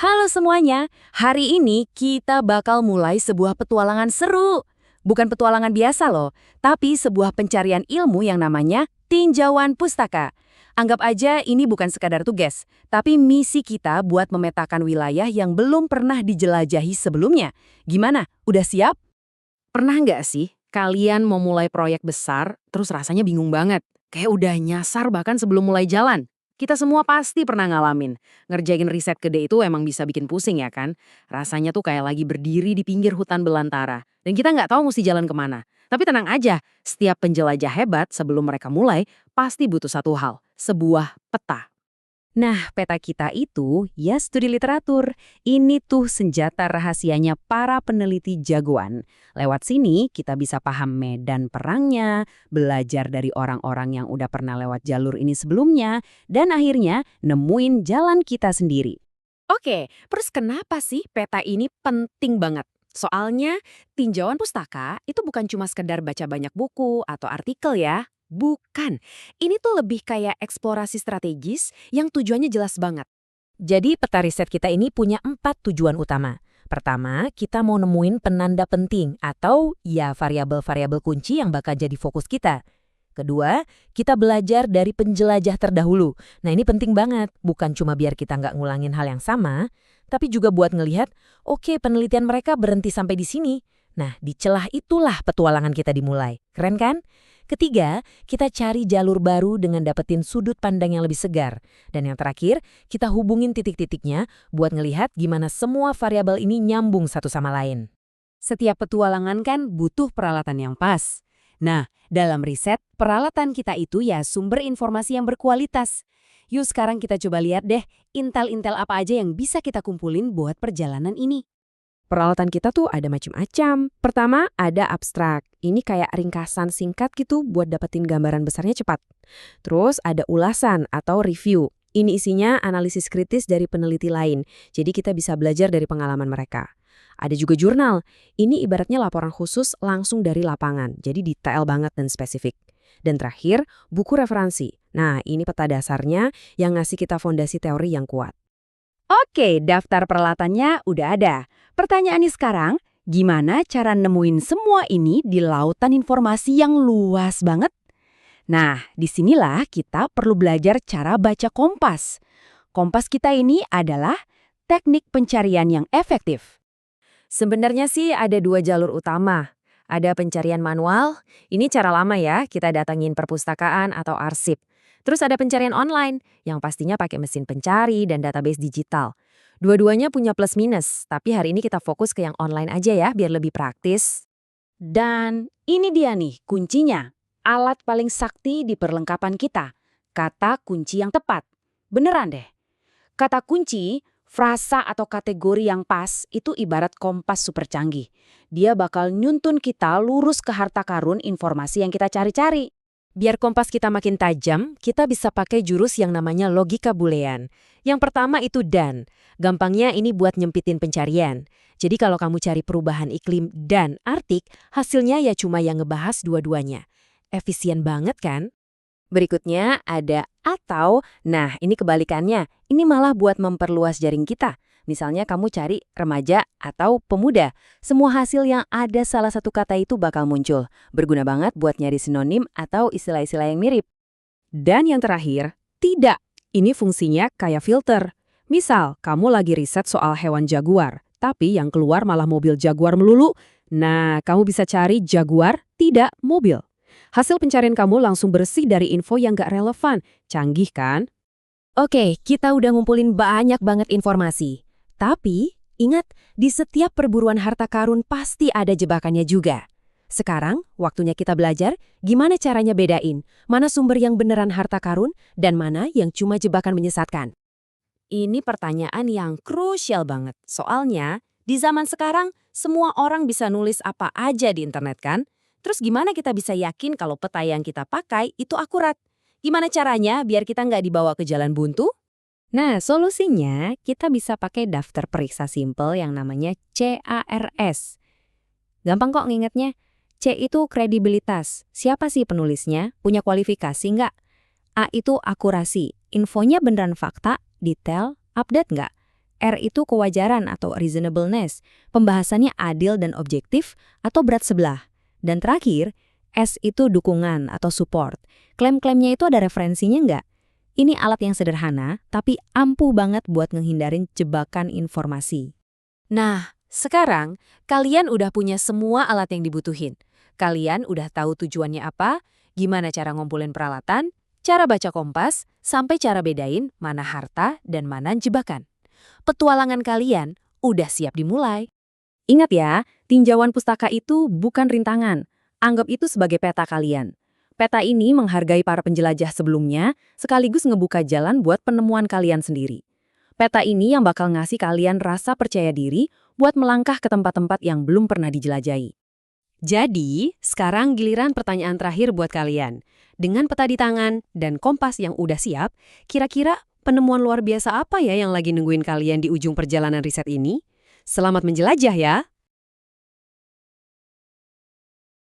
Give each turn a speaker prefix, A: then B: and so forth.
A: Halo semuanya, hari ini kita bakal mulai sebuah petualangan seru. Bukan petualangan biasa loh, tapi sebuah pencarian ilmu yang namanya tinjauan pustaka. Anggap aja ini bukan sekadar tugas, tapi misi kita buat memetakan wilayah yang belum pernah dijelajahi sebelumnya. Gimana, udah siap?
B: Pernah nggak sih kalian mau mulai proyek besar, terus rasanya bingung banget? Kayak udah nyasar bahkan sebelum mulai jalan. Kita semua pasti pernah ngalamin. Ngerjain riset gede itu emang bisa bikin pusing ya kan? Rasanya tuh kayak lagi berdiri di pinggir hutan belantara. Dan kita nggak tahu mesti jalan kemana. Tapi tenang aja, setiap penjelajah hebat sebelum mereka mulai, pasti butuh satu hal, sebuah peta.
A: Nah, peta kita itu ya studi literatur. Ini tuh senjata rahasianya para peneliti jagoan. Lewat sini kita bisa paham medan perangnya, belajar dari orang-orang yang udah pernah lewat jalur ini sebelumnya, dan akhirnya nemuin jalan kita sendiri.
B: Oke, terus kenapa sih peta ini penting banget? Soalnya tinjauan pustaka itu bukan cuma sekedar baca banyak buku atau artikel ya. Bukan. Ini tuh lebih kayak eksplorasi strategis yang tujuannya jelas banget.
C: Jadi peta riset kita ini punya 4 tujuan utama. Pertama, kita mau nemuin penanda penting atau ya variabel-variabel kunci yang bakal jadi fokus kita. Kedua, kita belajar dari penjelajah terdahulu. Nah ini penting banget, bukan cuma biar kita nggak ngulangin hal yang sama, tapi juga buat ngelihat, oke penelitian mereka berhenti sampai di sini. Nah di celah itulah petualangan kita dimulai. Keren kan? Ketiga, kita cari jalur baru dengan dapetin sudut pandang yang lebih segar. Dan yang terakhir, kita hubungin titik-titiknya buat ngelihat gimana semua variabel ini nyambung satu sama lain.
A: Setiap petualangan kan butuh peralatan yang pas. Nah, dalam riset, peralatan kita itu ya sumber informasi yang berkualitas. Yuk sekarang kita coba lihat deh, intel-intel apa aja yang bisa kita kumpulin buat perjalanan ini.
B: Peralatan kita tuh ada macam-macam. Pertama, ada abstrak. Ini kayak ringkasan singkat gitu buat dapetin gambaran besarnya cepat. Terus ada ulasan atau review. Ini isinya analisis kritis dari peneliti lain. Jadi kita bisa belajar dari pengalaman mereka. Ada juga jurnal. Ini ibaratnya laporan khusus langsung dari lapangan. Jadi detail banget dan spesifik. Dan terakhir, buku referensi. Nah, ini peta dasarnya yang ngasih kita fondasi teori yang kuat.
A: Oke, daftar peralatannya udah ada. Pertanyaannya sekarang, gimana cara nemuin semua ini di lautan informasi yang luas banget? Nah, disinilah kita perlu belajar cara baca kompas. Kompas kita ini adalah teknik pencarian yang efektif.
B: Sebenarnya sih ada 2 jalur utama. Ada pencarian manual, ini cara lama ya, kita datangin perpustakaan atau arsip. Terus ada pencarian online, yang pastinya pakai mesin pencari dan database digital. Dua-duanya punya plus minus, tapi hari ini kita fokus ke yang online aja ya, biar lebih praktis.
A: Dan ini dia nih kuncinya. Alat paling sakti di perlengkapan kita. Kata kunci yang tepat. Beneran deh. Kata kunci, frasa atau kategori yang pas itu ibarat kompas super canggih. Dia bakal nyuntun kita lurus ke harta karun informasi yang kita cari-cari.
C: Biar kompas kita makin tajam, kita bisa pakai jurus yang namanya logika boolean. Yang pertama itu dan. Gampangnya ini buat nyempitin pencarian. Jadi kalau kamu cari perubahan iklim dan Arktik, hasilnya ya cuma yang ngebahas dua-duanya. Efisien banget kan? Berikutnya ada atau, nah ini kebalikannya. Ini malah buat memperluas jaring kita. Misalnya kamu cari remaja atau pemuda. Semua hasil yang ada salah satu kata itu bakal muncul. Berguna banget buat nyari sinonim atau istilah-istilah yang mirip.
B: Dan yang terakhir, tidak. Ini fungsinya kayak filter. Misal, kamu lagi riset soal hewan jaguar, tapi yang keluar malah mobil jaguar melulu. Nah, kamu bisa cari jaguar, tidak mobil. Hasil pencarian kamu langsung bersih dari info yang gak relevan. Canggih kan?
C: Oke, kita udah ngumpulin banyak banget informasi. Tapi, ingat, di setiap perburuan harta karun pasti ada jebakannya juga. Sekarang, waktunya kita belajar gimana caranya bedain mana sumber yang beneran harta karun dan mana yang cuma jebakan menyesatkan.
B: Ini pertanyaan yang krusial banget. Soalnya, di zaman sekarang, semua orang bisa nulis apa aja di internet kan? Terus gimana kita bisa yakin kalau peta yang kita pakai itu akurat? Gimana caranya biar kita nggak dibawa ke jalan buntu?
C: Nah, solusinya kita bisa pakai daftar periksa simpel yang namanya CARS. Gampang kok ngingetnya. C itu kredibilitas. Siapa sih penulisnya? Punya kualifikasi nggak? A itu akurasi. Infonya beneran fakta, detail, update nggak?
B: R itu kewajaran atau reasonableness. Pembahasannya adil dan objektif atau berat sebelah. Dan terakhir, S itu dukungan atau support. Klaim-klaimnya itu ada referensinya nggak? Ini alat yang sederhana, tapi ampuh banget buat ngehindarin jebakan informasi.
A: Nah, sekarang kalian udah punya semua alat yang dibutuhin. Kalian udah tahu tujuannya apa, gimana cara ngumpulin peralatan, cara baca kompas, sampai cara bedain mana harta dan mana jebakan. Petualangan kalian udah siap dimulai. Ingat ya, tinjauan pustaka itu bukan rintangan. Anggap itu sebagai peta kalian. Peta ini menghargai para penjelajah sebelumnya, sekaligus ngebuka jalan buat penemuan kalian sendiri. Peta ini yang bakal ngasih kalian rasa percaya diri buat melangkah ke tempat-tempat yang belum pernah dijelajahi. Jadi, sekarang giliran pertanyaan terakhir buat kalian. Dengan peta di tangan dan kompas yang udah siap, kira-kira penemuan luar biasa apa ya yang lagi nungguin kalian di ujung perjalanan riset ini? Selamat menjelajah ya!